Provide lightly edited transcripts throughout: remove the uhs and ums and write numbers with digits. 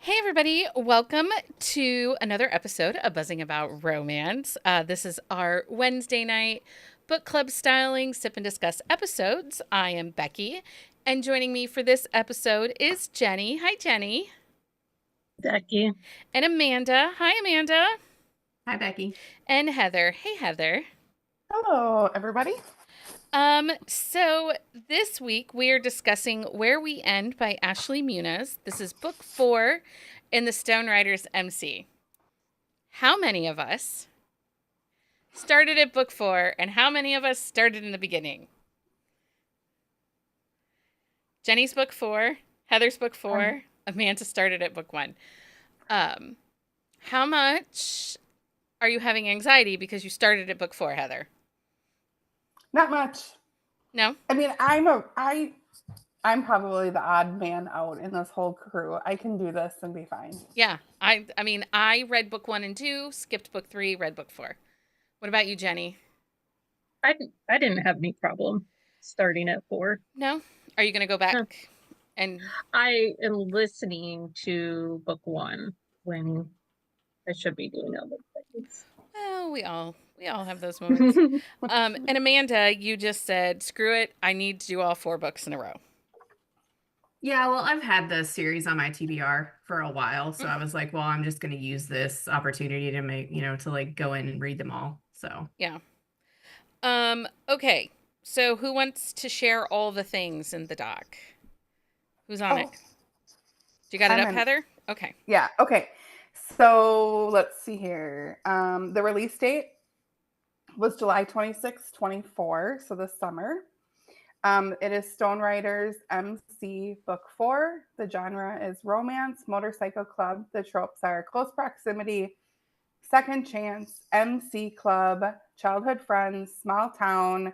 Hey, everybody. Welcome to another episode of Buzzing About Romance. This is our Wednesday night book club styling sip and discuss episodes. I am Becky, and joining me for this episode is Jenny. Hi, Jenny. Becky. And Amanda. Hi, Amanda. Hi, Becky. And Heather. Hey, Heather. Hello, everybody. So this week we are discussing Where We End by Ashley Munoz. This is book 4 in the Stone Riders MC. How many of us started at book 4 and how many of us started in the beginning? Jenny's book 4, Heather's book 4, Amanda started at book 1. How much are you having anxiety because you started at book 4, Heather? Not much. No? I mean, I'm probably the odd man out in this whole crew. I can do this and be fine. Yeah. I mean, I read book 1 and 2, skipped book 3, read book 4. What about you, Jenny? I didn't have any problem starting at 4. No? Are you going to go back? No. And I am listening to book 1 when I should be doing other things. well, we all have those moments. And Amanda, you just said, screw it, I need to do all 4 books in a row. Yeah, well, I've had the series on my TBR for a while, so I was like, well, I'm just going to use this opportunity to make, to like go in and read them all. So Yeah. Okay. So who wants to share all the things in the doc? Who's on it? You got it up, Heather? Okay. Yeah. Okay. So let's see here. The release date was July 26, 24. So this summer. It is Stone Riders MC Book 4. The genre is romance, motorcycle club. The tropes are close proximity, second chance, MC club, childhood friends, small town.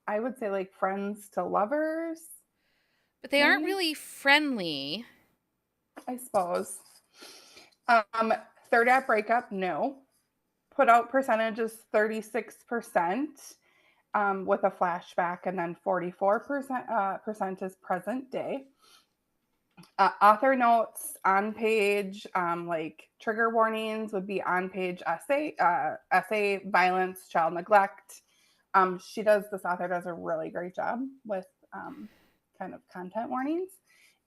I would say like friends to lovers. But they aren't really friendly. I suppose. Third act breakup, no. Put out percentage is 36%. With a flashback, and then 44% is present day. Author notes on page, like trigger warnings would be on page essay, violence, child neglect. This author does a really great job with kind of content warnings,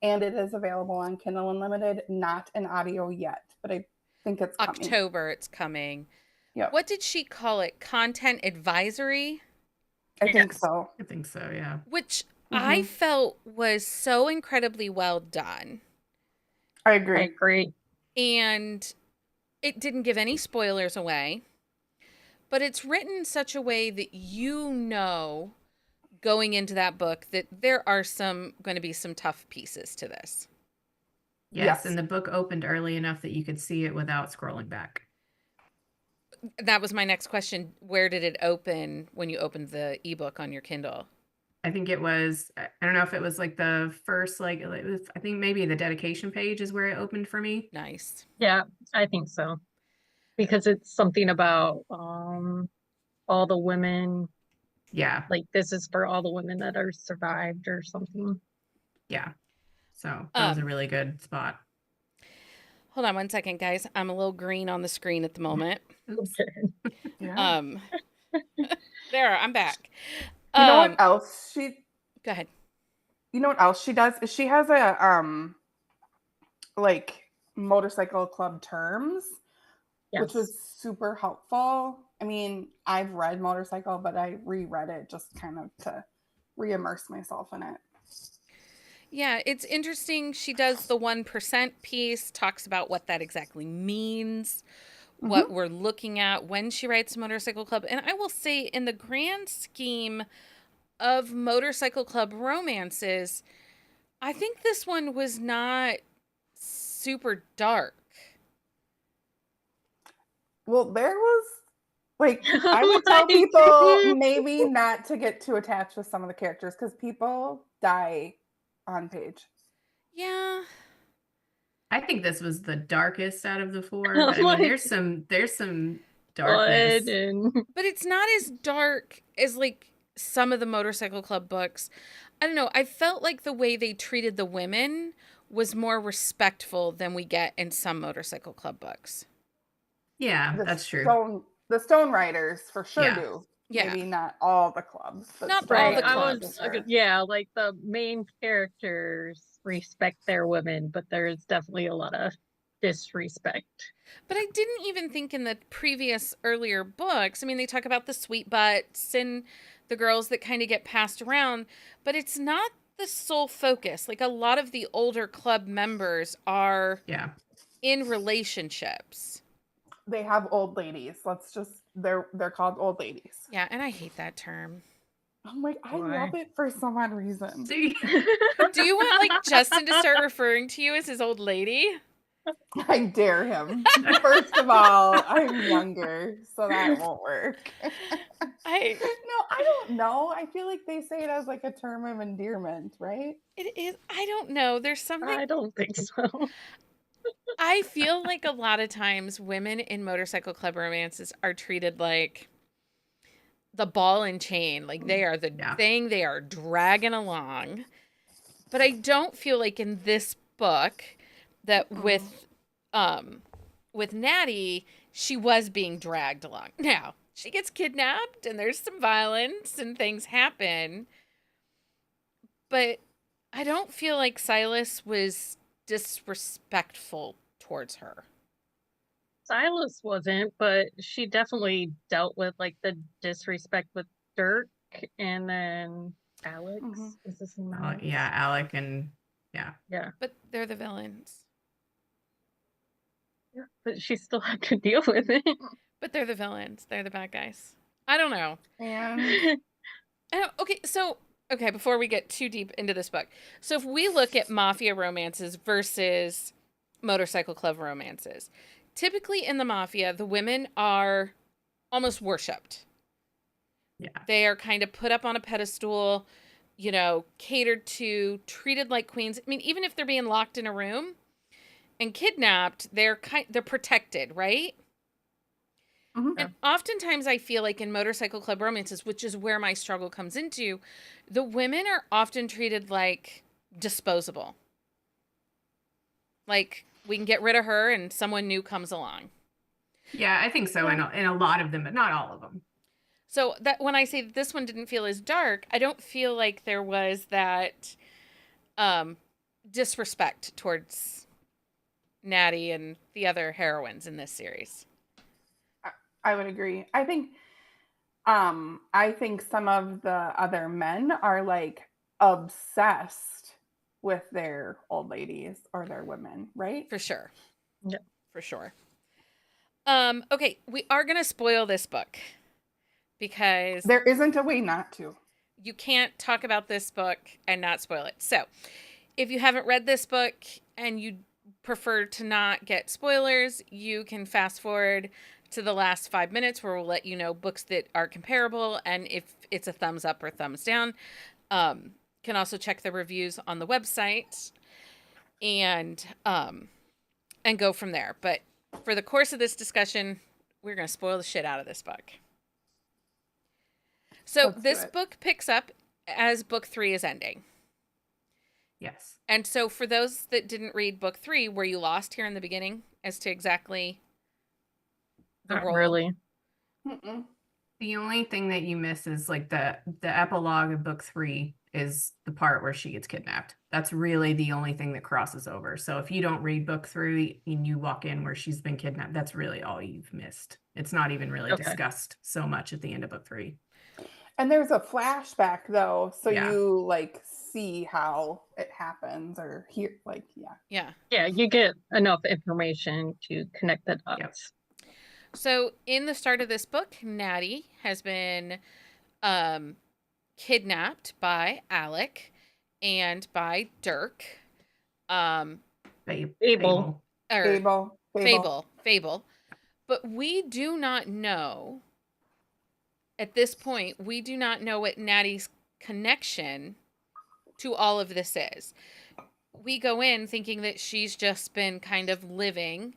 and it is available on Kindle Unlimited, not in audio yet, but I think it's coming. October, it's coming. Yep. What did she call it? Content advisory? I think so. I think so, yeah. Which I felt was so incredibly well done. I agree. And it didn't give any spoilers away. But it's written in such a way that going into that book that there are going to be some tough pieces to this. Yes, and the book opened early enough that you could see it without scrolling back. That was my next question. Where did it open when you opened the ebook on your Kindle? I think it was, I don't know if it was like the first, I think maybe the dedication page is where it opened for me. Nice. Yeah, I think so. Because it's something about all the women. Yeah. Like this is for all the women that are survived or something. Yeah. So that was a really good spot. Hold on one second, guys. I'm a little green on the screen at the moment. Yeah. There, I'm back. You know what else Go ahead. You know what else she does? She has a like motorcycle club terms, which was super helpful. I mean, I've read motorcycle, but I reread it just kind of to re-immerse myself in it. Yeah, it's interesting. She does the 1% piece, talks about what that exactly means, what we're looking at when she writes Motorcycle Club. And I will say, in the grand scheme of Motorcycle Club romances, I think this one was not super dark. Well, there was, I would tell people maybe not to get too attached with some of the characters because people die on page. Yeah. I think this was the darkest out of the 4. But I mean, there's some darkness. But it's not as dark as like some of the Motorcycle Club books. I don't know. I felt like the way they treated the women was more respectful than we get in some motorcycle club books. Yeah, The that's true. The Stone Riders for sure Yeah. do. Yeah. Maybe not all the clubs, but Not Stone all the Right. clubs. for sure. Yeah, like the main characters respect their women, but there's definitely a lot of disrespect. But I didn't even think in the previous earlier books. I mean, they talk about the sweet butts and the girls that kind of get passed around, but it's not the sole focus. Like a lot of the older club members are Yeah. in relationships. They have old ladies. They're called old ladies. Yeah, and I hate that term. I'm like, I Why? love it for some odd reason. See? Do you want like Justin to start referring to you as his old lady? I dare him. First of all, I'm younger, so that won't work. No, I don't know. I feel like they say it as like a term of endearment, right? It is. I don't know. There's something. I don't think so. I feel like a lot of times women in motorcycle club romances are treated like the ball and chain, like they are the thing they are dragging along. But I don't feel like in this book that with Natty, she was being dragged along. Now, she gets kidnapped and there's some violence and things happen. But I don't feel like Silas was disrespectful towards her. Silas wasn't, but she definitely dealt with like the disrespect with Dirk and then Alex. Is this his name? Yeah, Alec and Yeah. But they're the villains. Yeah, but she still had to deal with it. But they're the villains. They're the bad guys. I don't know. And Okay, before we get too deep into this book. So if we look at mafia romances versus motorcycle club romances, typically in the mafia, the women are almost worshipped. Yeah. They are kind of put up on a pedestal, you know, catered to, treated like queens. I mean, even if they're being locked in a room and kidnapped, they're protected, right? Mhm. And oftentimes I feel like in motorcycle club romances, which is where my struggle comes into, the women are often treated like disposable. Like we can get rid of her and someone new comes along. Yeah, I think so in a lot of them, but not all of them. So that when I say that this one didn't feel as dark, I don't feel like there was that disrespect towards Natty and the other heroines in this series. I would agree. I think some of the other men are like obsessed with their old ladies or their women, right? For sure. Yep. For sure. Okay, we are going to spoil this book because There isn't a way not to. you can't talk about this book and not spoil it. So, if you haven't read this book and you prefer to not get spoilers, you can fast forward to the last 5 minutes where we'll let you know books that are comparable and if it's a thumbs up or thumbs down. Can also check the reviews on the website and go from there. But for the course of this discussion, we're going to spoil the shit out of this book. So this book picks up as book 3 is ending. Yes. And so for those that didn't read book 3, were you lost here in the beginning as to exactly the Not role? really. Mm-mm. The only thing that you miss is like the epilogue of book 3 is the part where she gets kidnapped. That's really the only thing that crosses over. So if you don't read book 3 and you walk in where she's been kidnapped, that's really all you've missed. It's not even really discussed so much at the end of book 3. And there's a flashback though, so Yeah. you like see how it happens or hear Yeah. Yeah, you get enough information to connect the dots. Yep. So in the start of this book, Natty has been kidnapped by Alec and by Dirk. Fable. Fable. But we do not know, at this point, we do not know what Natty's connection to all of this is. We go in thinking that she's just been kind of living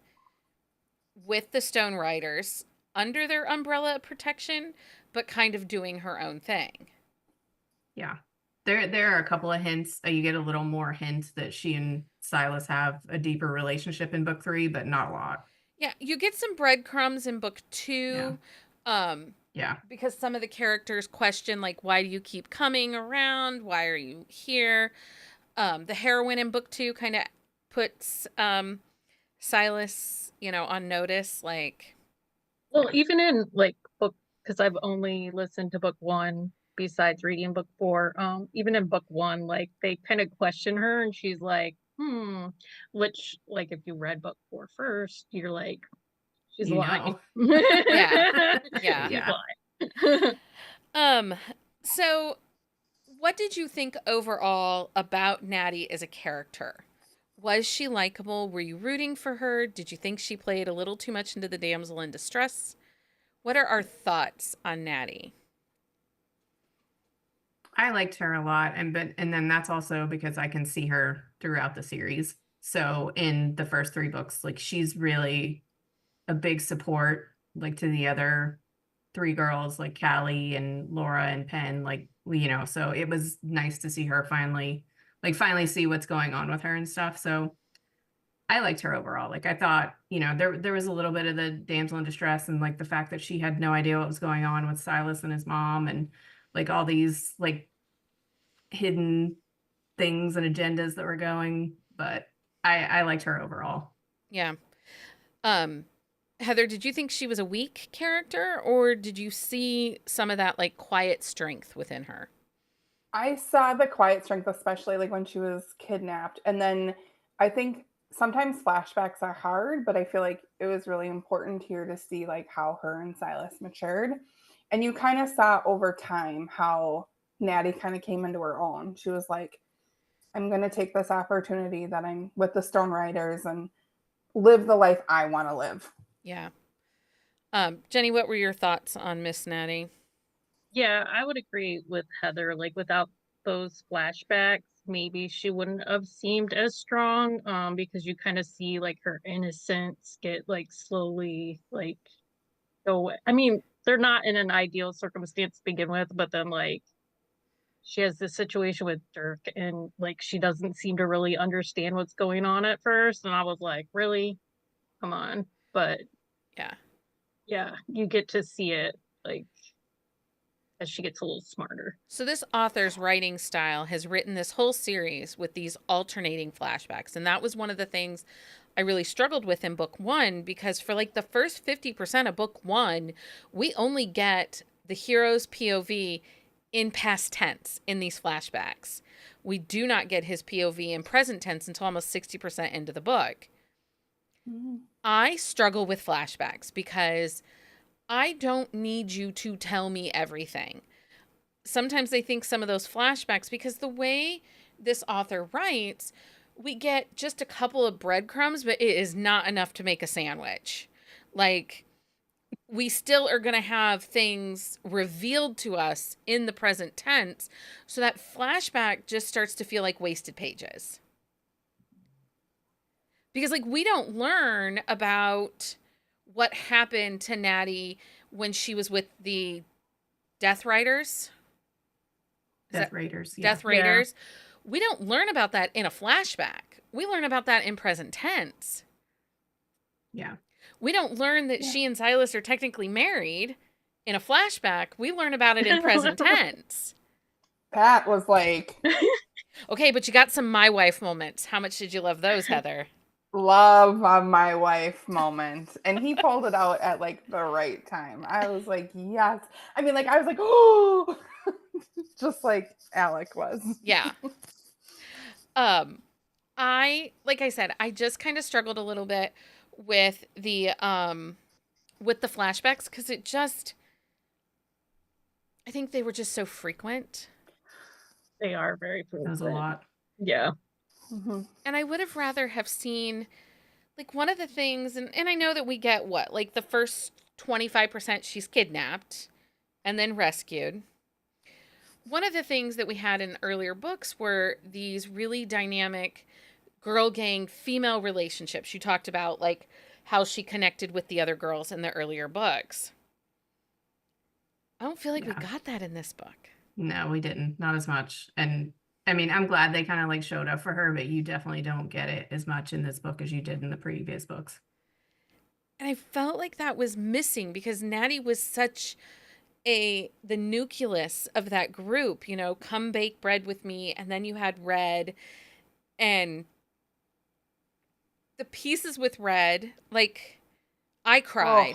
with the Stone Riders under their umbrella of protection, but kind of doing her own thing. Yeah. There are a couple of hints. You get a little more hint that she and Silas have a deeper relationship in book 3, but not a lot. Yeah, you get some breadcrumbs in book Yeah. 2. Yeah. Because some of the characters question, like, why do you keep coming around? Why are you here? The heroine in book 2 kind of puts Silas, on notice. Like, Well, even in like book, because I've only listened to book 1 besides reading book 4. Even in book 1, like they kind of question her, and she's like, which like if you read book 4 first, you're like, she's You lying. know. Yeah. Yeah. She's Yeah. lying. So what did you think overall about Natty as a character? Was she likable? Were you rooting for her? Did you think she played a little too much into the damsel in distress? What are our thoughts on Natty? I liked her a lot, and then that's also because I can see her throughout the series. So in the first 3 books, like she's really a big support, like to the other 3 girls, like Callie and Laura and Penn, like so it was nice to see her finally see what's going on with her and stuff. So I liked her overall. Like I thought, there was a little bit of the damsel in distress and like the fact that she had no idea what was going on with Silas and his mom and like all these like hidden things and agendas that were going, but I liked her overall. Yeah. Heather, did you think she was a weak character, or did you see some of that like quiet strength within her? I saw the quiet strength, especially like when she was kidnapped. And then I think sometimes flashbacks are hard, but I feel like it was really important here to see like how her and Silas matured. And you kind of saw over time how Natty kind of came into her own. She was like, I'm going to take this opportunity that I'm with the Stone Riders and live the life I want to live. Yeah. Jenni, what were your thoughts on Miss Natty? Yeah, I would agree with Heather. Like without those flashbacks, maybe she wouldn't have seemed as strong. Because you kind of see like her innocence get like slowly like go away. I mean, they're not in an ideal circumstance to begin with, but then like she has this situation with Dirk, and like she doesn't seem to really understand what's going on at first. And I was like, really? Come on. But Yeah. yeah, you get to see it like as she gets a little smarter. So this author's writing style has written this whole series with these alternating flashbacks. And that was one of the things I really struggled with in book 1, because for like the first 50% of book 1, we only get the hero's POV in past tense in these flashbacks. We do not get his POV in present tense until almost 60% into the book. I struggle with flashbacks because I don't need you to tell me everything. Sometimes I think some of those flashbacks, because the way this author writes, we get just a couple of breadcrumbs, but it is not enough to make a sandwich. Like, we still are going to have things revealed to us in the present tense. So that flashback just starts to feel like wasted pages. Because, like, we don't learn about what happened to Natty when she was with the Death Riders. Death Raiders. Yeah. Death Raiders. Yeah. We don't learn about that in a flashback. We learn about that in present tense. Yeah. We don't learn that she and Silas are technically married in a flashback. We learn about it in present tense. Pat was like, okay, but you got some my wife moments. How much did you love those, Heather? Love a my wife moment. And he pulled it out at like the right time. I was like, yes. I mean, like, I was like, oh, just like Alec was. Yeah. Like I said, I just kind of struggled a little bit with the flashbacks, because I think they were just so frequent. They are very frequent. That was a lot. Yeah. Mm-hmm. And I would have rather have seen, like, one of the things, and I know that we get what, like the first 25% she's kidnapped and then rescued. One of the things that we had in earlier books were these really dynamic girl gang female relationships. You talked about like how she connected with the other girls in the earlier books. I don't feel like we got that in this book. No, we didn't. Not as much. And I mean, I'm glad they kind of like showed up for her, but you definitely don't get it as much in this book as you did in the previous books. And I felt like that was missing because Natty was such the nucleus of that group, come bake bread with me, and then you had Red and the pieces with Red, like I cried.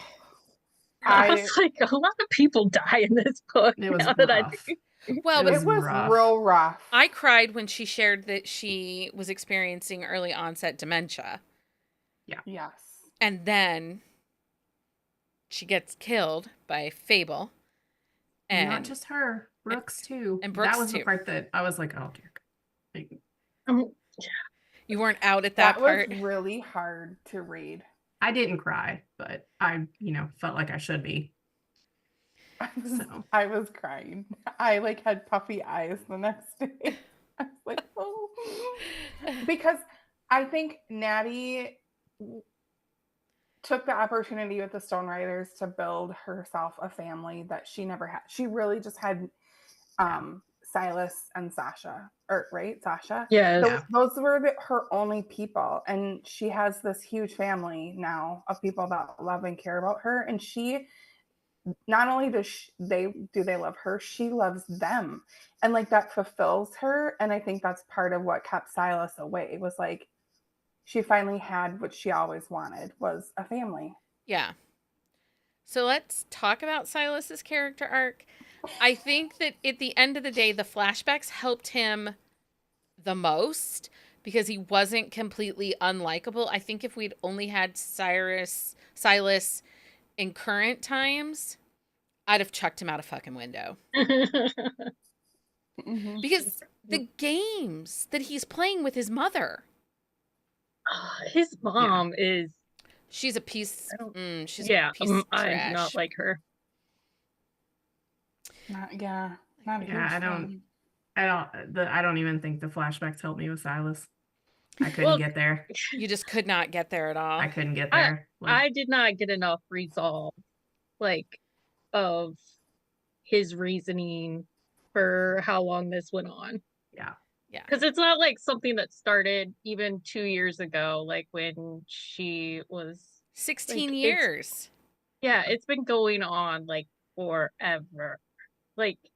I I was like, a lot of people die in this book. It was now that I rough. think. Well, It but it was rough. real rough. I cried when she shared that she was experiencing early onset dementia. Yes. And then she gets killed by Fable. And not just her, Brooks too. and Brooks that was too. the part that I was like, oh dear. Like, You weren't out at that part. Was really hard to read. I didn't cry, but I, felt like I should be. So. I was crying. I like had puffy eyes the next day. I was like, oh. Because I think Natty took the opportunity with the Stone Riders to build herself a family that she never had. She really just had Silas and Sasha, right? Sasha. Yes. Those were her only people, and she has this huge family now of people that love and care about her. And she, not only does they love her, she loves them, and like that fulfills her. And I think that's part of what kept Silas away. Was like she finally had what she always wanted, was a family. Yeah. So let's talk about Silas's character arc. I think that at the end of the day, the flashbacks helped him the most because he wasn't completely unlikable. I think if we'd only had Silas in current times, I'd have chucked him out a fucking window. Mm-hmm. Because the games that he's playing with his mother. His mom is. She's a piece. She's yeah, a piece of I trash. do not like her. Not I don't even think the flashbacks helped me with Silas. I couldn't get there. You just could not get there at all. I couldn't get there. I did not get enough resolve, of his reasoning for how long this went on. Yeah. Because it's not like something that started even 2 years ago, like when she was 16 years. It's been going on like forever. Like, oh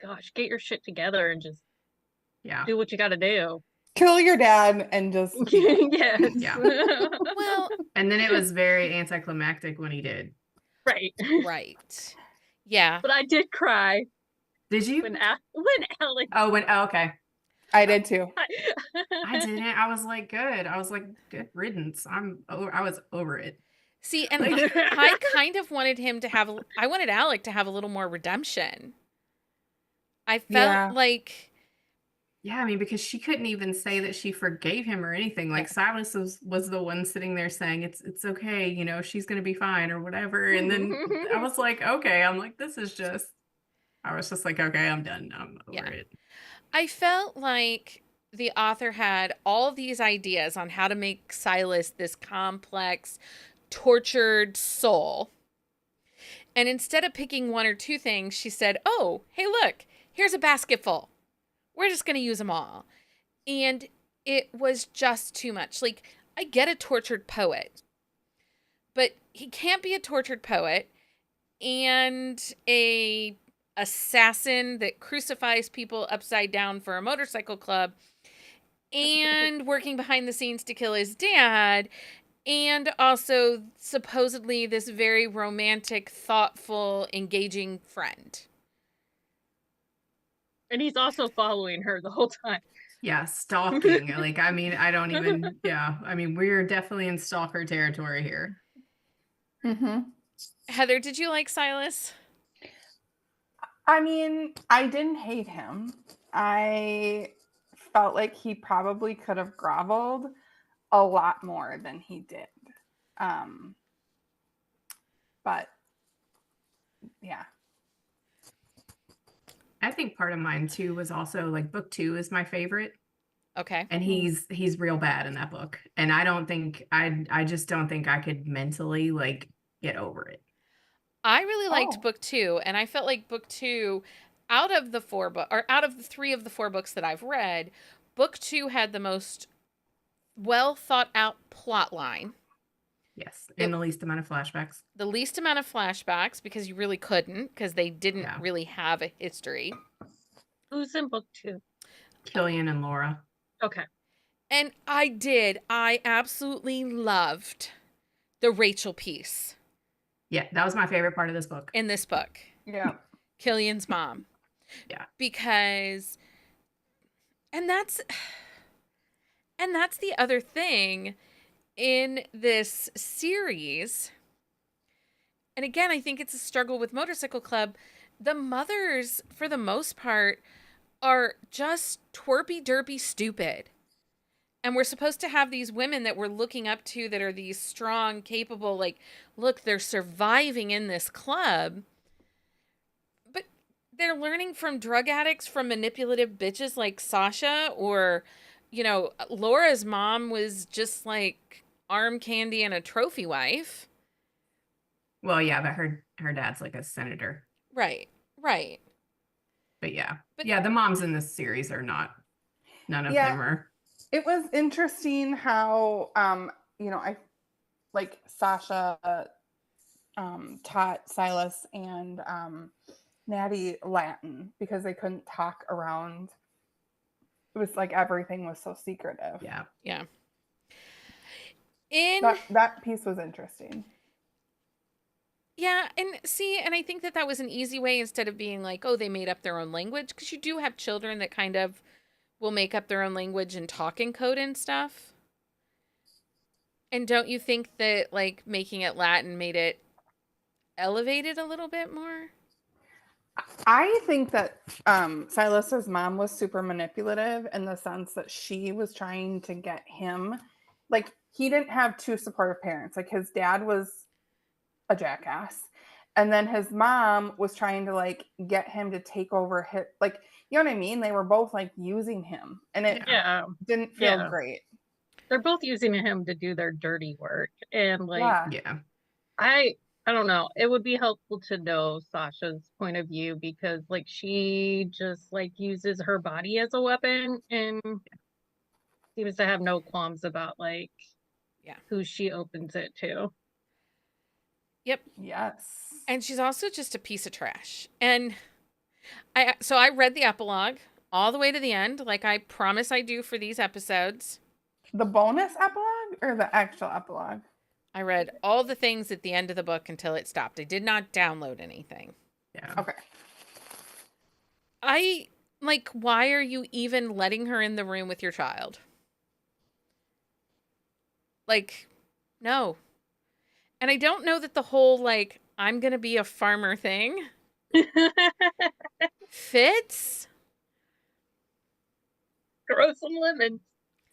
my gosh, get your shit together and just do what you got to do. Kill your dad and just yes. Yeah. Well, and then it was very anticlimactic when he did. Right. Yeah. But I did cry. Did you? When Alex. Oh, okay. I did too. I didn't. I was like, good. I was like, good riddance. I was over it. See, and I kind of wanted I wanted Alec to have a little more redemption. I felt like. Yeah, I mean, because she couldn't even say that she forgave him or anything. Like Silas was the one sitting there saying, it's okay, she's going to be fine or whatever. And then I was like, okay. I'm like, I was just like, okay, I'm done. I'm over it. I felt like the author had all these ideas on how to make Silas this complex, tortured soul. And instead of picking one or two things, she said, oh, hey, look, here's a basket full. We're just going to use them all. And it was just too much. Like, I get a tortured poet, but he can't be a tortured poet and a assassin that crucifies people upside down for a motorcycle club and working behind the scenes to kill his dad, and also supposedly this very romantic, thoughtful, engaging friend. And he's also following her the whole time. Yeah, stalking. Like, I mean, I don't even, I mean, we're definitely in stalker territory here. Mm-hmm. Heather, did you like Silas? I mean, I didn't hate him. I felt like he probably could have groveled a lot more than he did. But yeah. I think part of mine too was also like book 2 is my favorite. Okay. And he's real bad in that book. And I just don't think I could mentally like get over it. I really liked book 2, and I felt like book 2 out of the three of the four books that I've read, book 2 had the most well thought out plot line. Yes, and the least amount of flashbacks. The least amount of flashbacks, because you really couldn't, because they didn't really have a history. Who's in book 2? Killian and Laura. Okay. And I absolutely loved the Rachel piece. Yeah, that was my favorite part of this book. In this book. Yeah. Killian's mom. Yeah. Because, and that's the other thing in this series. And again, I think it's a struggle with Motorcycle Club. The mothers, for the most part, are just twerpy, derpy, stupid. And we're supposed to have these women that we're looking up to that are these strong, capable, like, look, they're surviving in this club. But they're learning from drug addicts, from manipulative bitches like Sasha, or, you know, Laura's mom was just like arm candy and a trophy wife. Well, yeah, but her dad's like a senator. Right. But yeah, the moms in this series are not. None of them are. It was interesting how, you know, I like Sasha taught Silas and Natty Latin because they couldn't talk around. It was like everything was so secretive. Yeah. That piece was interesting. Yeah, and I think that was an easy way, instead of being like, oh, they made up their own language, because you do have children that kind of will make up their own language and talk in code and stuff. And don't you think that, like, making it Latin made it elevated a little bit more? I think that Silas's mom was super manipulative in the sense that she was trying to get him, like, he didn't have two supportive parents. Like, his dad was a jackass, and then his mom was trying to, like, get him to take over his, like, you know what I mean? They were both, like, using him, and it didn't feel great. They're both using him to do their dirty work, and like, I don't know. It would be helpful to know Sasha's point of view, because like she just like uses her body as a weapon and seems to have no qualms about like who she opens it to. Yep. Yes. And she's also just a piece of trash. And I read the epilogue all the way to the end, like I promise I do for these episodes. The bonus epilogue or the actual epilogue? I read all the things at the end of the book until it stopped. I did not download anything. Yeah. Okay. Why are you even letting her in the room with your child? Like, no. And I don't know that the whole, like, I'm going to be a farmer thing fits. Grow some lemons.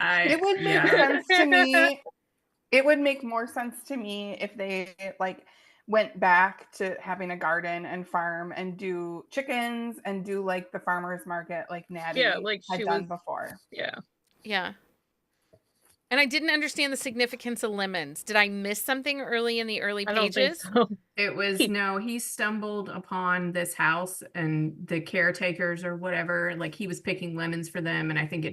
It would make sense to me. It would make more sense to me if they, like, went back to having a garden and farm and do chickens and do, like, the farmer's market like Natty had done before. Yeah. And I didn't understand the significance of lemons. Did I miss something early in the early pages? I don't think so. It was, he stumbled upon this house and the caretakers or whatever, like he was picking lemons for them. And I think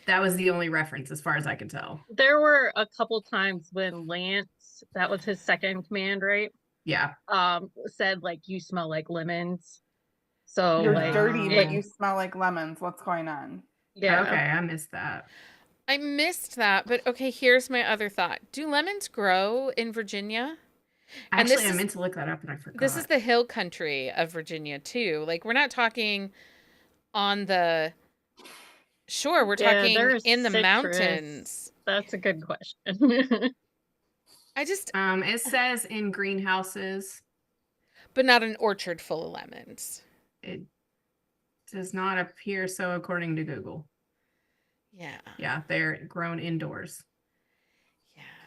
that was the only reference as far as I can tell. There were a couple times when Lance, that was his second command, right? Yeah. Said like, you smell like lemons. So you're like, dirty, but you smell like lemons. What's going on? Yeah. Okay, I missed that. I missed that, but okay, here's my other thought. Do lemons grow in Virginia? Actually, I meant to look that up and I forgot. This is the hill country of Virginia too. Like, we're not talking on the shore. We're talking in the mountains. That's a good question. It says in greenhouses. But not an orchard full of lemons. It does not appear so according to Google. Yeah. Yeah, they're grown indoors.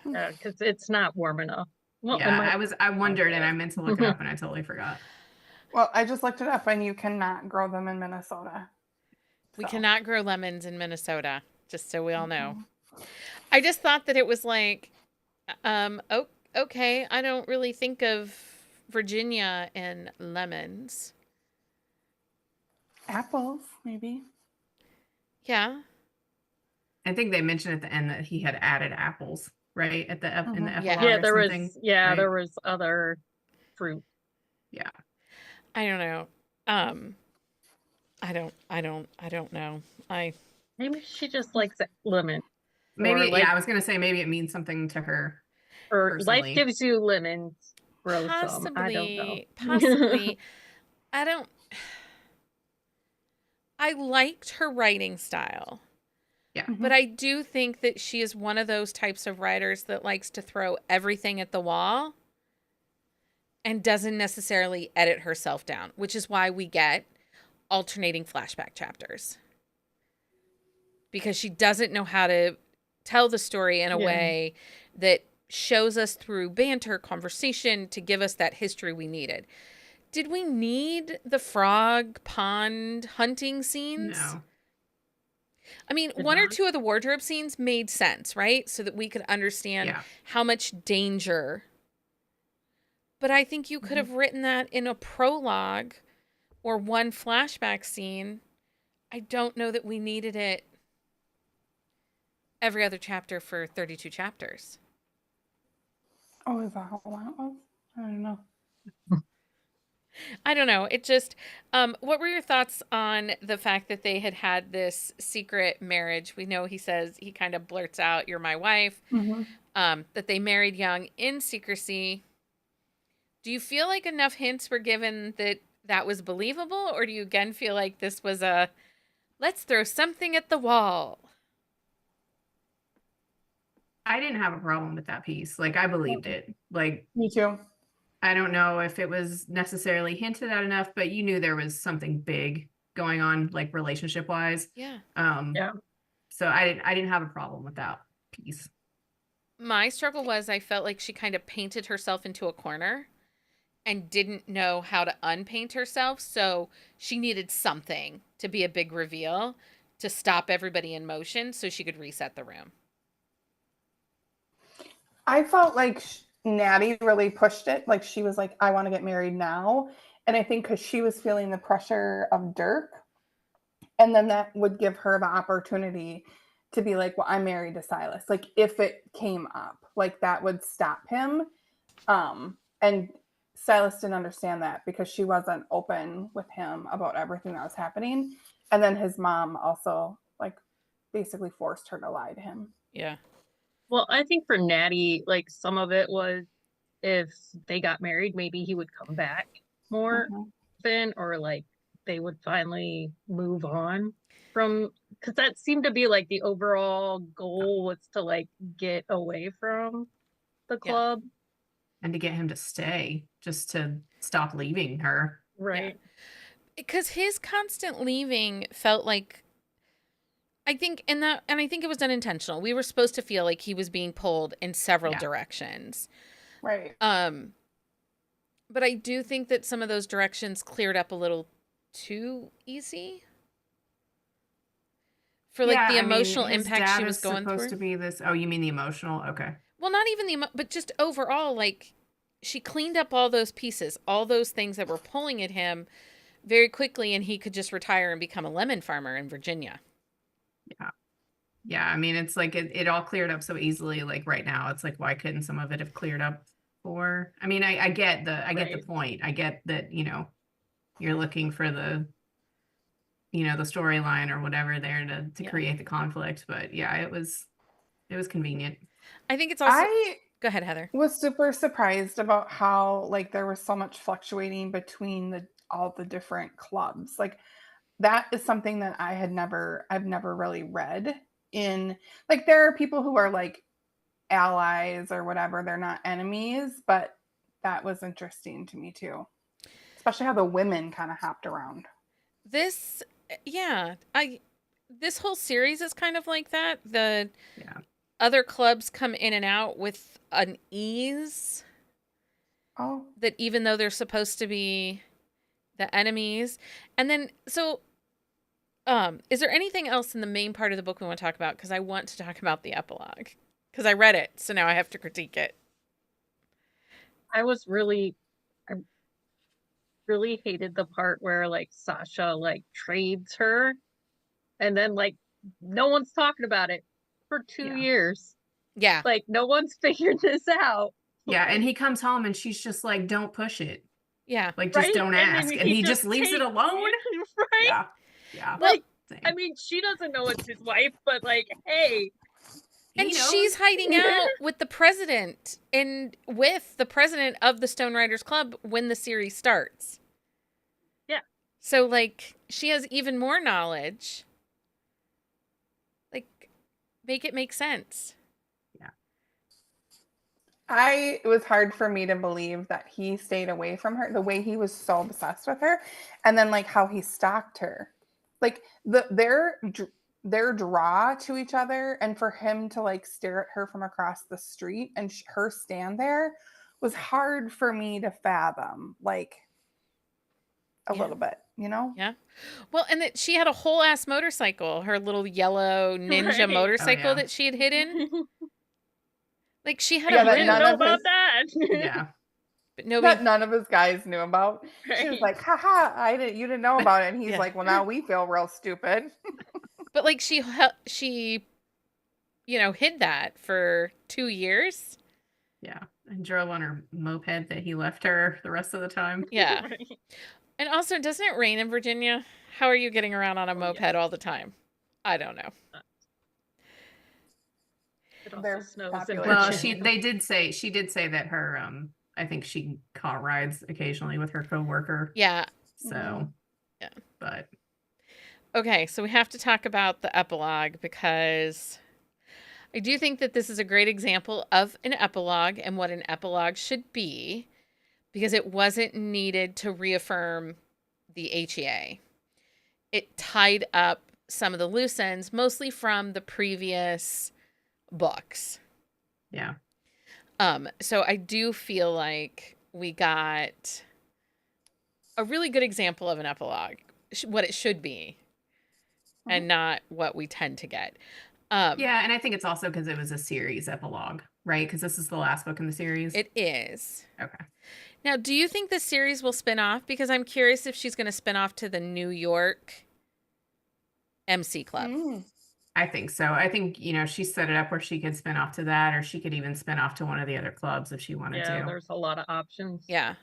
Yeah, because it's not warm enough. Well, yeah, I wondered and I meant to look it up and I totally forgot. Well, I just looked it up and you cannot grow them in Minnesota. We cannot grow lemons in Minnesota, just so we all know. I just thought that it was like, okay, I don't really think of Virginia and lemons. Apples, maybe. Yeah. I think they mentioned at the end that he had added apples, right? At the in the Mhm. Yeah. epilogue Yeah, or there something. was right? there was other fruit. Yeah. I don't know. I don't know. Maybe she just likes lemon. Maybe, Or like I was gonna say maybe it means something to her or life personally. gives you lemons, grow some. I don't know. Possibly. I don't I liked her writing style. Yeah. But I do think that she is one of those types of writers that likes to throw everything at the wall and doesn't necessarily edit herself down, which is why we get alternating flashback chapters. Because she doesn't know how to tell the story in a Yeah. way that shows us through banter, conversation to give us that history we needed. Did we need the frog pond hunting scenes? No. I mean, Did one or not. two of the wardrobe scenes made sense, right? So that we could understand Yeah. how much danger. But I think you could have written that in a prologue or one flashback scene. I don't know that we needed it every other chapter for 32 chapters. Oh, is that how long it was? I don't know. I don't know. It just, what were your thoughts on the fact that they had this secret marriage? We know he says, he kind of blurts out, "You're my wife," that they married young in secrecy. Do you feel like enough hints were given that that was believable? Or do you again feel like this was a, let's throw something at the wall? I didn't have a problem with that piece. Like I believed it. Like Me too. I don't know if it was necessarily hinted at enough, but you knew there was something big going on, like relationship wise. Yeah. Yeah. So I didn't have a problem with that piece. My struggle was I felt like she kind of painted herself into a corner and didn't know how to unpaint herself. So she needed something to be a big reveal to stop everybody in motion so she could reset the room. I felt like Natty really pushed it. Like she was like, I want to get married now. And I think because she was feeling the pressure of Dirk. And then that would give her the opportunity to be like, well, I'm married to Silas. Like if it came up, like that would stop him. And Silas didn't understand that because she wasn't open with him about everything that was happening. And then his mom also like basically forced her to lie to him. Yeah. Well, I think for Natty, like some of it was if they got married, maybe he would come back more often, or like they would finally move on from, because that seemed to be like the overall goal was to like get away from the club. And to get him to stay, just to stop leaving her. Right. Because his constant leaving felt like, I think and I think it was unintentional. We were supposed to feel like he was being pulled in several directions. Right. But I do think that some of those directions cleared up a little too easy. For like the emotional impact she was going through. Supposed to be this. Oh, you mean the emotional? Okay. Well, not even but just overall, like she cleaned up all those pieces, all those things that were pulling at him very quickly, and he could just retire and become a lemon farmer in Virginia. Yeah. Yeah. I mean, it's like it all cleared up so easily. Like right now, it's like, why couldn't some of it have cleared up for? I mean, I get the point. I get that, you're looking for the storyline or whatever there to create the conflict. But yeah, it was convenient. I think it's also. Go ahead, Heather. Was super surprised about how like there was so much fluctuating between all the different clubs. Like that is something that I've never really read in, like there are people who are like allies or whatever, they're not enemies, but that was interesting to me too. Especially how the women kind of hopped around. This whole series is kind of like that. The other clubs come in and out with an ease. Oh. That even though they're supposed to be the enemies. And then, so, is there anything else in the main part of the book we want to talk about? Because I want to talk about the epilogue. Because I read it, so now I have to critique it. really hated the part where like Sasha like trades her and then like no one's talking about it for 2 years. Yeah. Like no one's figured this out. Yeah, and he comes home and she's just like, don't push it. Yeah. Like, just Right? don't And ask. then And he he just just leaves it takes alone. it, right? Yeah. Yeah. Like, Same. I mean, she doesn't know it's his wife, but like, hey. And He knows. she's hiding out with the president and with the president of the Stone Riders Club when the series starts. Yeah. So, like, she has even more knowledge. Like, make it make sense. It was hard for me to believe that he stayed away from her, the way he was so obsessed with her, and then like how he stalked her, like their draw to each other, and for him to like stare at her from across the street and her stand there was hard for me to fathom, like a Yeah. little bit, you know? Yeah. Well, and that she had a whole ass motorcycle, her little yellow ninja Right. motorcycle Oh, yeah. that she had hidden. Like she had Yeah, a that Didn't none know of about his- that. Yeah. but nobody. That none of his guys knew about. She was Right. like, haha, you didn't know about it. And he's Yeah. like, well, now we feel real stupid. But like she hid that for 2 years. Yeah. And drove on her moped that he left her the rest of the time. Yeah. Right. And also, doesn't it rain in Virginia? How are you getting around on a moped yeah. all the time? I don't know. It also They're snows in popular. Well, Virginia. she did say that her I think she car rides occasionally with her coworker. Yeah. So Yeah. But Okay, so we have to talk about the epilogue because I do think that this is a great example of an epilogue and what an epilogue should be because it wasn't needed to reaffirm the HEA. It tied up some of the loose ends, mostly from the previous books. yeah. So I do feel like we got a really good example of an epilogue, what it should be, and not what we tend to get. Yeah, and I think it's also because it was a series epilogue, right? Because this is the last book in the series. It is. Okay. Now, do you think the series will spin off? Because I'm curious if she's going to spin off to the New York MC Club. I think so. I think, she set it up where she could spin off to that, or she could even spin off to one of the other clubs if she wanted Yeah, to. there's a lot of options. Yeah.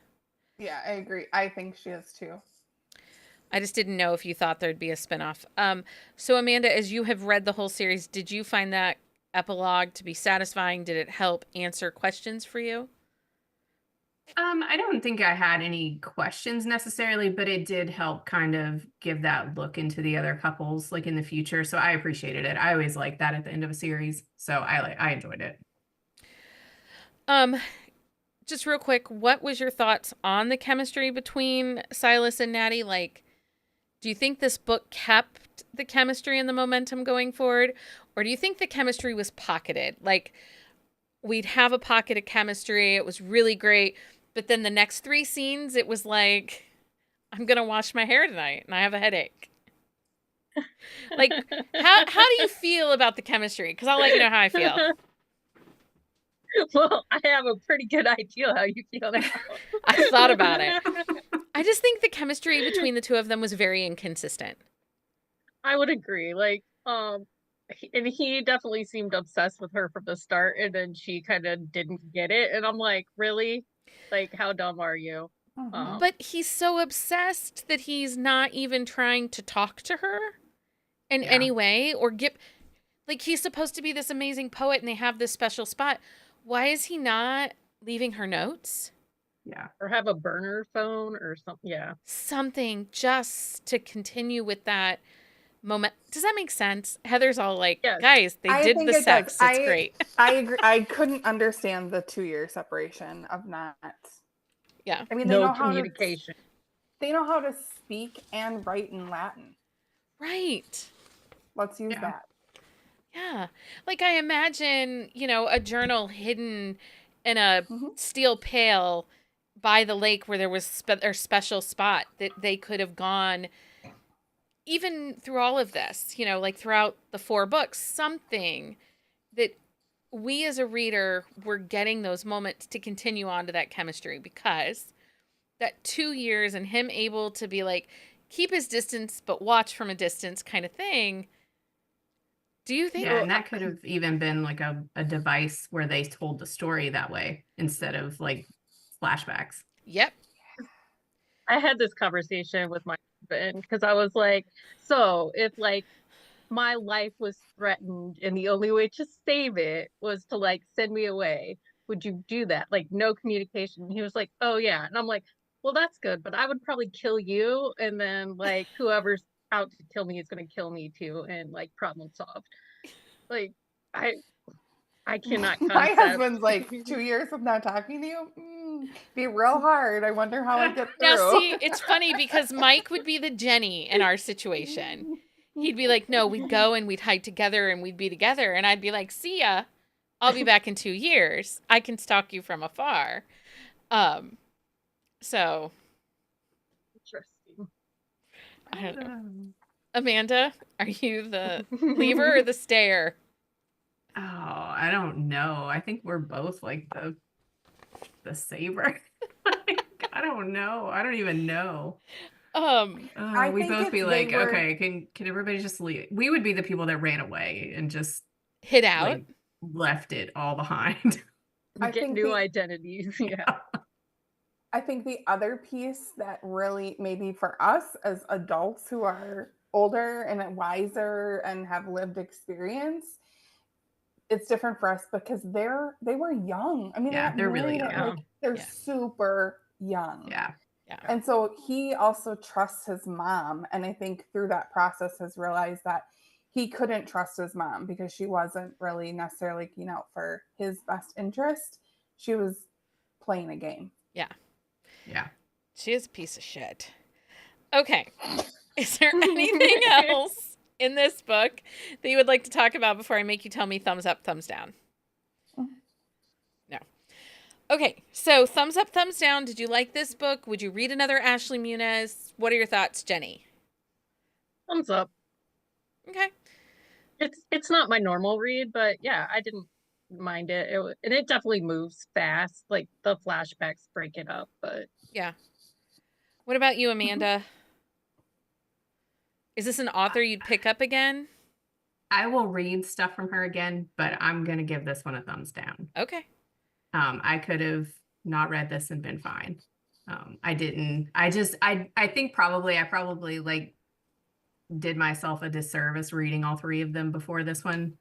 Yeah, I agree. I think she is too. I just didn't know if you thought there'd be a spinoff. So Amanda, as you have read the whole series, did you find that epilogue to be satisfying? Did it help answer questions for you? I don't think I had any questions necessarily, but it did help kind of give that look into the other couples like in the future. So I appreciated it. I always like that at the end of a series. So I enjoyed it. Just real quick, what was your thoughts on the chemistry between Silas and Natty? Like, do you think this book kept the chemistry and the momentum going forward? Or do you think the chemistry was pocketed? Like, we'd have a pocket of chemistry. It was really great. But then the next 3 scenes, it was like, I'm going to wash my hair tonight and I have a headache. Like, how do you feel about the chemistry? Because I'll let you know how I feel. Well, I have a pretty good idea how you feel now. I thought about it. I just think the chemistry between the two of them was very inconsistent. I would agree. Like, and he definitely seemed obsessed with her from the start, and then she kind of didn't get it. And I'm like, really? Like, how dumb are you? But he's so obsessed that he's not even trying to talk to her in any way or get, like, he's supposed to be this amazing poet and they have this special spot. Why is he not leaving her notes? Yeah. Or have a burner phone or something. Yeah. Something just to continue with that moment. Does that make sense? Heather's all like, Yes. guys, they I did think the it sex. does. It's great. I agree. I couldn't understand the 2-year separation of not. Yeah. I mean, they No know how to. communication. They know how to speak and write in Latin. Right. Let's use Yeah. that. Yeah. Like I imagine, a journal hidden in a steel pail by the lake where there was a special spot that they could have gone even through all of this, like throughout the 4 books, something that we as a reader were getting those moments to continue on to that chemistry because that 2 years and him able to be like, keep his distance, but watch from a distance kind of thing. Do you think? Yeah, and that could have even been like a device where they told the story that way instead of like flashbacks. Yep. I had this conversation with my husband because I was like, so if like my life was threatened and the only way to save it was to like send me away, would you do that? Like no communication. He was like, oh yeah. And I'm like, well, that's good, but I would probably kill you. And then like whoever's out to kill me is going to kill me too. And like problem solved. Like I, I cannot My concept. husband's like, 2 years of not talking to you? Be real hard. I wonder how I get through. Now, see, it's funny because Mike would be the Jenny in our situation. He'd be like, no, we'd go and we'd hide together and we'd be together. And I'd be like, see ya. I'll be back in 2 years. I can stalk you from afar. So, Interesting. I don't know. Amanda, are you the lever or the stayer? Oh, I don't know. I think we're both like the saver. I don't know. I don't even know. I We'd think both if be they like, were- okay, can everybody just leave? We would be the people that ran away and just Hit out? like left it all behind. I Get think new the- identities. Yeah. I think the other piece that really, maybe for us as adults who are older and wiser and have lived experience, it's different for us because they were young. I mean, Yeah, got they're really married at, young. like they're Yeah. super young. Yeah. Yeah. And so he also trusts his mom. And I think through that process has realized that he couldn't trust his mom because she wasn't really necessarily looking out for his best interest. She was playing a game. Yeah. Yeah. She is a piece of shit. Okay. Is there anything else in this book that you would like to talk about before I make you tell me thumbs up, thumbs down? No. Okay. So thumbs up, thumbs down. Did you like this book? Would you read another Ashley Munoz? What are your thoughts, Jenny? Thumbs up. Okay. It's not my normal read, but yeah, I didn't mind it. And it definitely moves fast. Like the flashbacks break it up, but Yeah. What about you, Amanda? Is this an author you'd pick up again? I will read stuff from her again, but I'm gonna give this one a thumbs down. Okay. I could have not read this and been fine. I didn't. I think I probably like did myself a disservice reading all three of them before this one,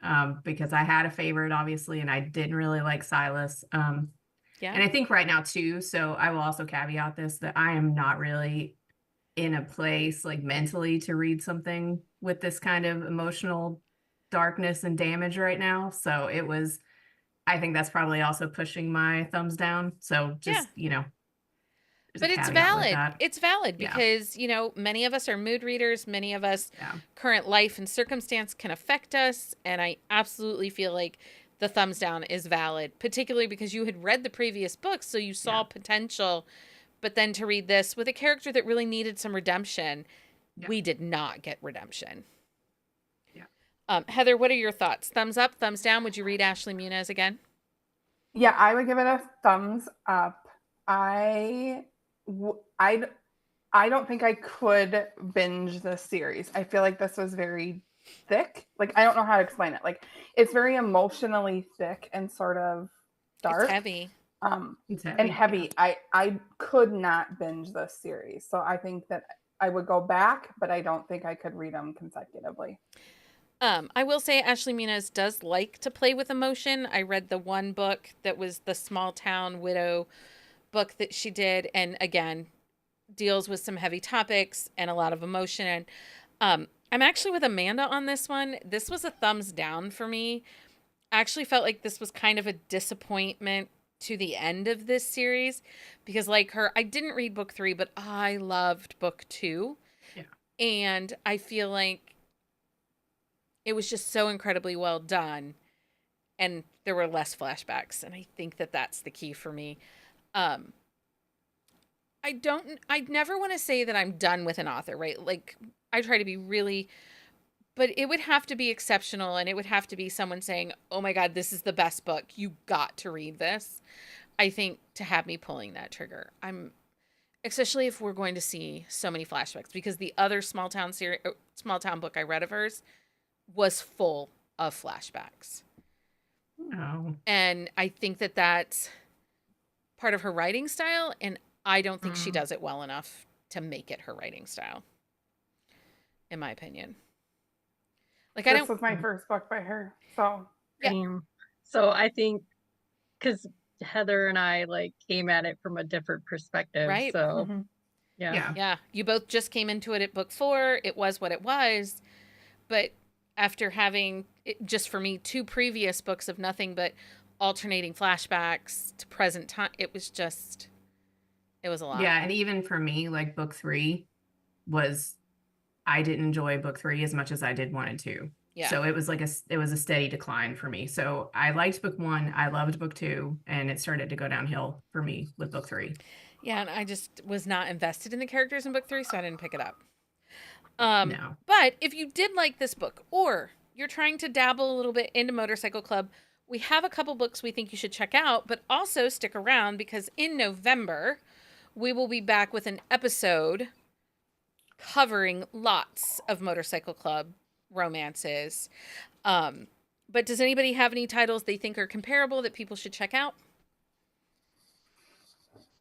because I had a favorite, obviously, and I didn't really like Silas. Yeah. And I think right now too, so I will also caveat this that I am not really in a place like mentally to read something with this kind of emotional darkness and damage right now. So I think that's probably also pushing my thumbs down. So just, there's But a it's caveat with valid. that. It's valid Yeah. because, many of us are mood readers. Many of us, Yeah. current life and circumstance can affect us. And I absolutely feel like the thumbs down is valid, particularly because you had read the previous books. So you saw Yeah. potential, but then to read this with a character that really needed some redemption, Yeah. we did not get redemption. Yeah. Heather, what are your thoughts? Thumbs up, thumbs down? Would you read Ashley Munoz again? Yeah, I would give it a thumbs up. I don't think I could binge this series. I feel like this was very thick. Like, I don't know how to explain it. Like, it's very emotionally thick and sort of dark. It's heavy. It's And heavy. yeah. I could not binge this series. So I think that I would go back, but I don't think I could read them consecutively. I will say Ashley Munoz does like to play with emotion. I read the one book that was the small town widow book that she did, and again, deals with some heavy topics and a lot of emotion. And I'm actually with Amanda on this one. This was a thumbs down for me. I actually felt like this was kind of a disappointment to the end of this series because, like her, I didn't read book 3, but I loved book 2. Yeah. And I feel like it was just so incredibly well done, and there were less flashbacks, and I think that that's the key for me. I never want to say that I'm done with an author, right? Like, I try to be really, but it would have to be exceptional, and it would have to be someone saying, oh my God, this is the best book. You got to read this. I think to have me pulling that trigger. especially if we're going to see so many flashbacks, because the other small town book I read of hers was full of flashbacks. Oh. And I think that that's part of her writing style, and I don't think she Mm. does it well enough to make it her writing style, in my opinion. Like, I This don't. was my first book by her. So Yeah. Same. So I think because Heather and I like came at it from a different perspective. Right. So mhm. yeah. Yeah, you both just came into it at book 4. It was what it was. But after having, just for me, 2 previous books of nothing but alternating flashbacks to present time, it was a lot. Yeah, and even for me, like book 3 was, I didn't enjoy book 3 as much as I did 1 and 2. Yeah. So it was like it was a steady decline for me. So I liked book 1, I loved book 2, and it started to go downhill for me with book 3. Yeah, and I just was not invested in the characters in book 3, so I didn't pick it up. No. But if you did like this book, or you're trying to dabble a little bit into Motorcycle Club, we have a couple books we think you should check out, but also stick around, because in November, we will be back with an episode covering lots of Motorcycle Club romances. But does anybody have any titles they think are comparable that people should check out?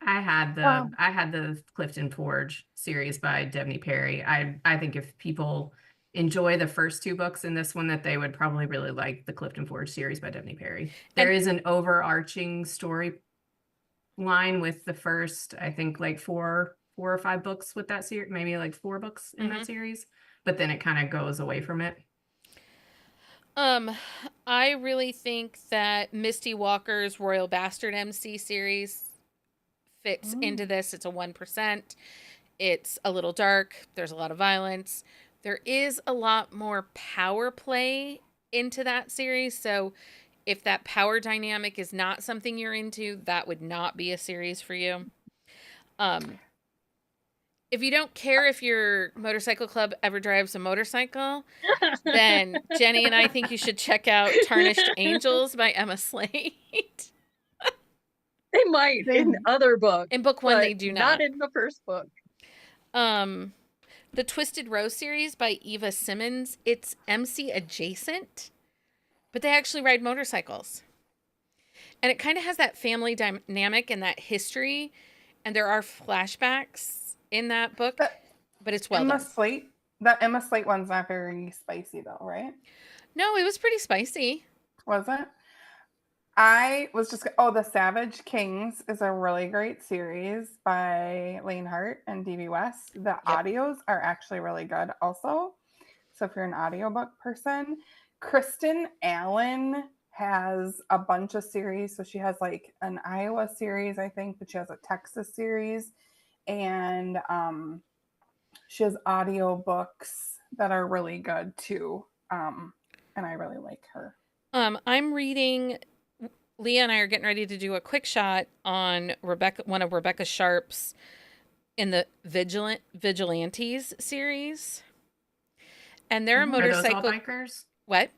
I had the Well- I had the Clifton Forge series by Debney Perry. I think if people enjoy the first 2 books in this one, that they would probably really like the Clifton Forge series by Debney Perry. There is an overarching story line with the first, I think, like 4 or 5 books with that series, maybe like 4 books in that series, but then it kind of goes away from it. I really think that Misty Walker's Royal Bastard MC series fits into this. It's a 1%. It's a little dark. There's a lot of violence. There is a lot more power play into that series. So if that power dynamic is not something you're into, that would not be a series for you. If you don't care if your motorcycle club ever drives a motorcycle, then Jenni and I think you should check out Tarnished Angels by Emma Slade. They might in other books. In book 1, but they do not in the first book. The Twisted Rose series by Eva Simmons, it's MC adjacent, but they actually ride motorcycles. And it kind of has that family dynamic and that history, and there are flashbacks in that book, but it's well Emma done. Slate. That Emma Slate one's not very spicy though, right? No, it was pretty spicy. Was it? I was just The Savage Kings is a really great series by Lane Hart and D.B. West. The audios are actually really good also. So if you're an audiobook person, Kristen Allen has a bunch of series. So she has like an Iowa series, I think, but she has a Texas series. And she has audiobooks that are really good too. And I really like her. I'm reading, Leah and I are getting ready to do a quick shot on one of Rebecca Sharp's in the Vigilantes series. And they're a motorcycle. Are those all bikers? What?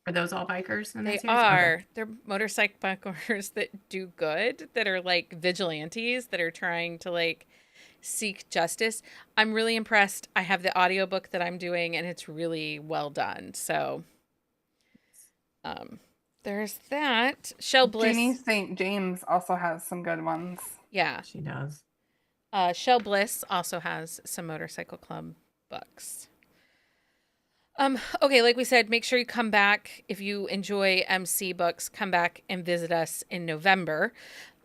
Are those all bikers in that They series? are. Okay. They're motorcycle bikers that do good, that are like vigilantes, that are trying to like seek justice. I'm really impressed. I have the audiobook that I'm doing, and it's really well done. So there's that. Shell Bliss. Jeannie St. James also has some good ones. Yeah. She does. Shell Bliss also has some Motorcycle Club books. Okay, like we said, make sure you come back. If you enjoy MC books, come back and visit us in November.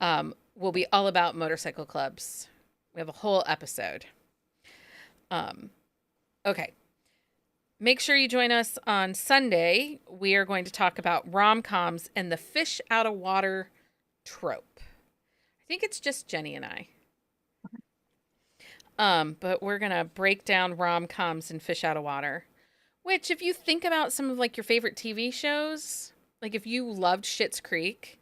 We'll be all about motorcycle clubs. We have a whole episode. Okay. Make sure you join us on Sunday. We are going to talk about rom-coms and the fish out of water trope. I think it's just Jenni and I. But we're going to break down rom-coms and fish out of water. Which, if you think about some of like your favorite TV shows, like if you loved Schitt's Creek,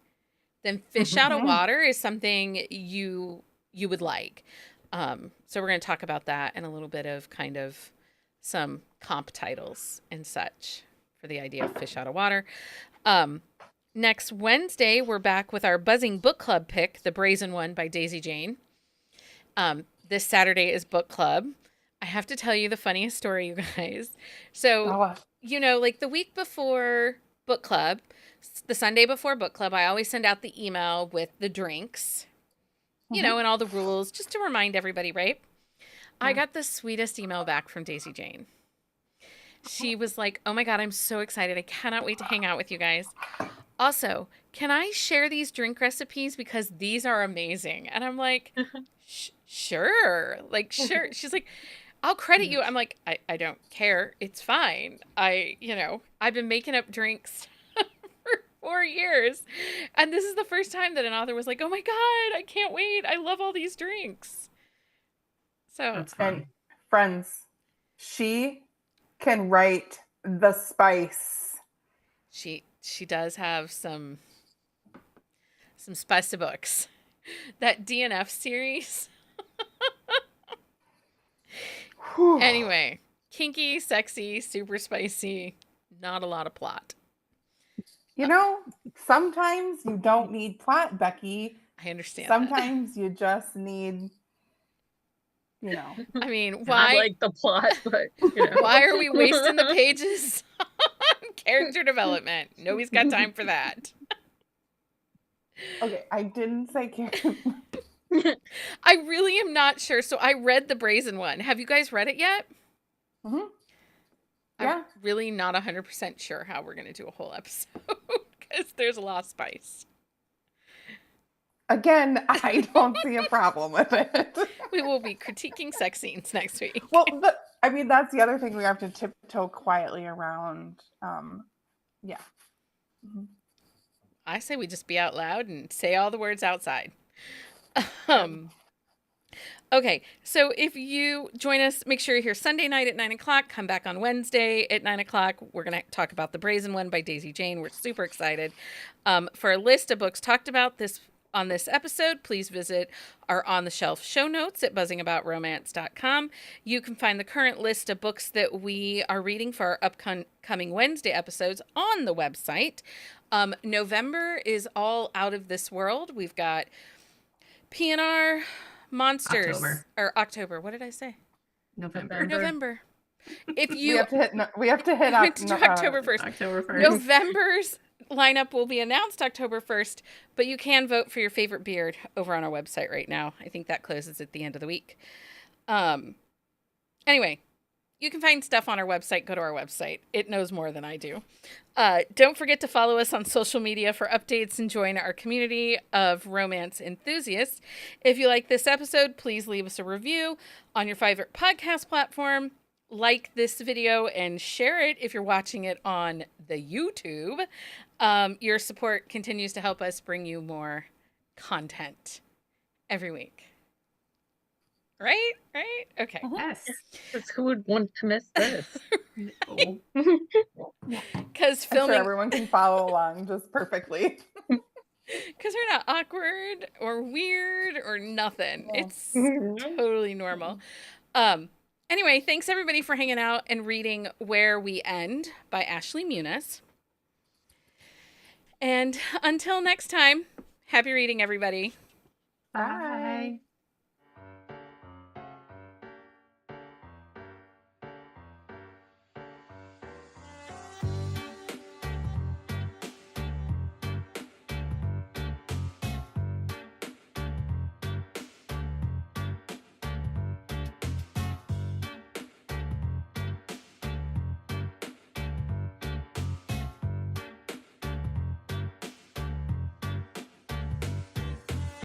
then Fish Out of Water is something you would like. So we're going to talk about that and a little bit of kind of some comp titles and such for the idea of Fish Out of Water. Next Wednesday, we're back with our buzzing book club pick, The Brazen One by Daisy Jane. this Saturday is book club. I have to tell you the funniest story, you guys. So, Oh, like the week before book club, the Sunday before book club, I always send out the email with the drinks, and all the rules just to remind everybody, right? I got the sweetest email back from Daisy Jane. She was like, "Oh my God, I'm so excited. I cannot wait to hang out with you guys. Also, can I share these drink recipes because these are amazing?" And I'm like, sure. Like, sure. She's like, "I'll credit you." I'm like, I don't care. It's fine. I've been making up drinks for 4 years. And this is the first time that an author was like, "Oh my God, I can't wait. I love all these drinks." So, That's fun. and friends, she can write the spice. she does have some spicy books. That DNF series. Whew. Anyway, kinky, sexy, super spicy, not a lot of plot. Sometimes you don't need plot, Becky. I understand. Sometimes you just need, I mean, I why like the plot, but why are we wasting the pages on character development? Nobody's got time for that. Okay, I didn't say I really am not sure. So I read the Brazen one. Have you guys read it yet? Mhm. I'm Yeah. really not 100% sure how we're going to do a whole episode because there's a lot of spice. Again, I don't see a problem with it. We will be critiquing sex scenes next week. Well, that's the other thing we have to tiptoe quietly around. Yeah. Mhm. I say we just be out loud and say all the words outside. Okay, so if you join us, make sure you're here Sunday night at 9 o'clock. Come back on Wednesday at 9 o'clock. We're going to talk about The Brazen One by Daisy Jane. We're super excited. For a list of books talked about on this episode, please visit our On the Shelf show notes at buzzingaboutromance.com. You can find the current list of books that we are reading for our upcoming Wednesday episodes on the website. November is all out of this world. We've got PNR, Monsters, or October. What did I say? November. If you we have to hit October 1st. October 1st. November's lineup will be announced October 1st, but you can vote for your favorite beard over on our website right now. I think that closes at the end of the week. Anyway, you can find stuff on our website. Go to our website. It knows more than I do. Don't forget to follow us on social media for updates and join our community of romance enthusiasts. If you like this episode, please leave us a review on your favorite podcast platform. Like this video and share it if you're watching it on the YouTube. Your support continues to help us bring you more content every week. Right? Okay. Yes. Because who would want to miss this? Oh. Because I'm sure filming, everyone can follow along just perfectly. because we're not awkward or weird or nothing. No. It's totally normal. Anyway, thanks everybody for hanging out and reading Where We End by Ashley Munoz. And until next time, happy reading, everybody. Bye.